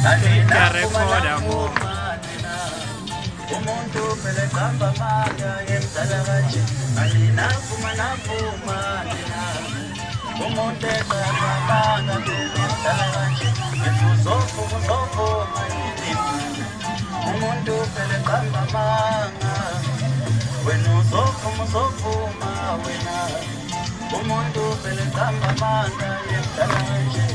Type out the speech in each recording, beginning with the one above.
Ngiyarekhoda ngoba umuntu vele gamba manga yemdala kanje alinavuma navuma nina umuntu egamba manga yemdala kanje ethi uzovuma yini umuntu vele gamba manga wena uzovuma wena umuntu vele gamba manga yemdala kanje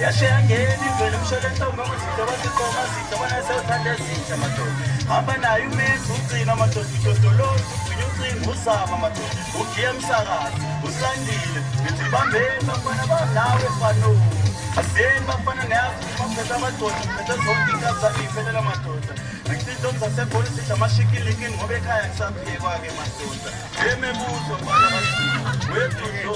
yashiyangeni ivele umshwalense awumamasida basikoma sida banasewuthanda ezintsha madoda hamba naye umenzi ugcina madoda udodolozi ugcina ucinga uzama madoda ugiye emsakazi usandile ngithi bambeni bafana banawe fano asiyeni bafana neyazi baphethe amadoda phethe zonke inkazana iy'phelela madoda ngithi intombi zasebholi sithi amashikilikini ngoba ekhaya ngisaphiyekwa-ke madoda emebuzo bala wedudo